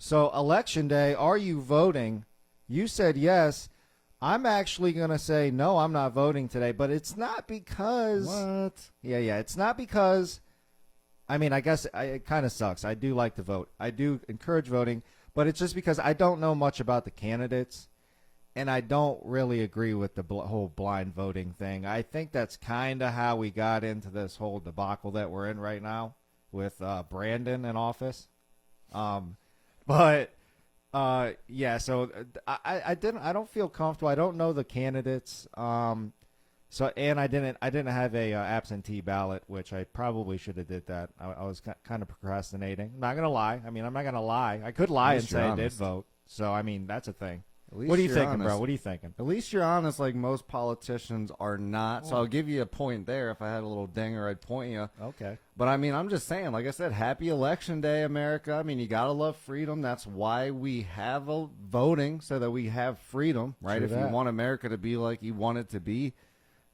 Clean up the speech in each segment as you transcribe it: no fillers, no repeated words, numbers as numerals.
So election day, are you voting? You said yes. I'm actually going to say no, I'm not voting today, but it's not because What? Yeah, it's not because I mean, I guess it kind of sucks. I do like to vote. I do encourage voting, but it's just because I don't know much about the candidates and I don't really agree with the whole blind voting thing. I think that's kind of how we got into this whole debacle that we're in right now with Brandon in office. But yeah, so I don't feel comfortable. I don't know the candidates. So and I didn't have a absentee ballot, which I probably should have did that. I was kind of procrastinating. I'm not gonna lie. I mean, I'm not gonna lie. I could lie and say I did vote. So I mean, that's a thing. What are you thinking, bro? What are you thinking? At least you're honest, like most politicians are not. So I'll give you a point there. If I had a little dinger, I'd point you. Okay. But I mean, I'm just saying, like I said, happy election day, America. I mean, you gotta love freedom. That's why we have voting, so that we have freedom, right? True if that. you want America to be like you want it to be,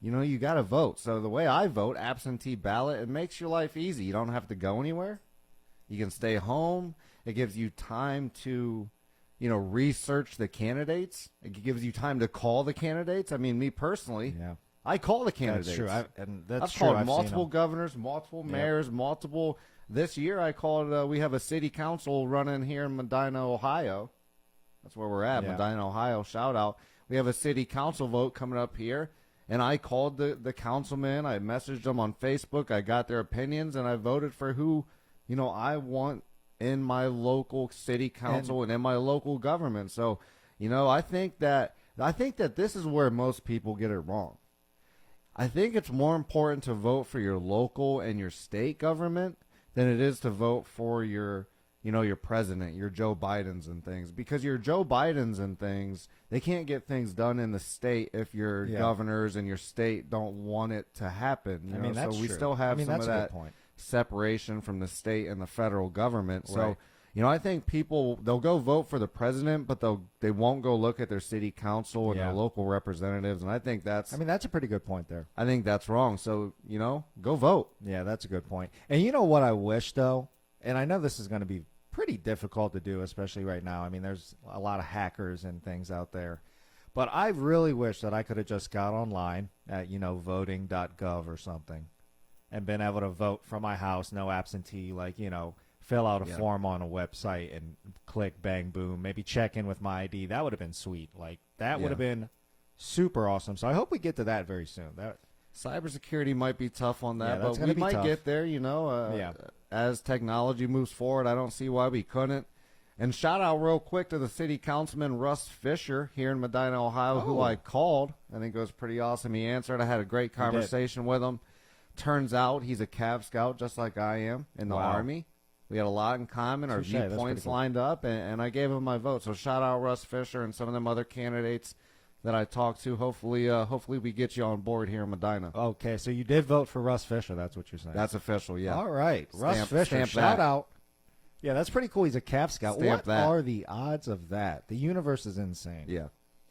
you got to vote. So the way I vote, absentee ballot, it makes your life easy. You don't have to go anywhere. You can stay home. It gives you time to, research the candidates. It gives you time to call the candidates. I mean, me personally, Yeah. I call the candidates. That's true. I've called I've multiple governors, multiple mayors, multiple. This year I called, we have a city council running here in Medina, Ohio. That's where we're at, Yeah. Medina, Ohio. Shout out. We have a city council vote coming up here. And I called the councilman. I messaged them on Facebook. I got their opinions, and I voted for who, I want in my local city council and in my local government. So, I think that this is where most people get it wrong. I think it's more important to vote for your local and your state government than it is to vote for your president, your Joe Bidens and things. Because your Joe Bidens and things, they can't get things done in the state if your governors and your state don't want it to happen. I mean, that's so we true. still have some that's of a good that point. separation from the state and the federal government. Right. So, I think people, they'll go vote for the president, but they won't go look at their city council and their local representatives. And I think that's a pretty good point there. I think that's wrong. So, go vote. Yeah, that's a good point. And you know what I wish, though? And I know this is going to be pretty difficult to do, especially right now. I mean, there's a lot of hackers and things out there. But I really wish that I could have just got online at, voting.gov or something and been able to vote from my house, no absentee, fill out a form on a website and click, bang, boom, maybe check in with my ID. That would have been sweet. That would have been super awesome. So I hope we get to that very soon. Cybersecurity might be tough on that, that's but gonna we be might tough. get there, as technology moves forward. I don't see why we couldn't. And shout out real quick to the city councilman, Russ Fisher, here in Medina, Ohio, who I called. I think it was pretty awesome. He answered. I had a great conversation with him. Turns out he's a Cav Scout just like I am in the Army. We had a lot in common. Our Touché, that's viewpoints pretty cool. lined up, and I gave him my vote. So shout out Russ Fisher and some of them other candidates that I talked to. Hopefully we get you on board here in Medina. Okay, so you did vote for Russ Fisher. That's what you're saying. That's official, yeah. All right. Russ Fisher, stamp shout that. out. Yeah, that's pretty cool. He's a Cav Scout. Stamp What that. are the odds of that? The universe is insane. Yeah.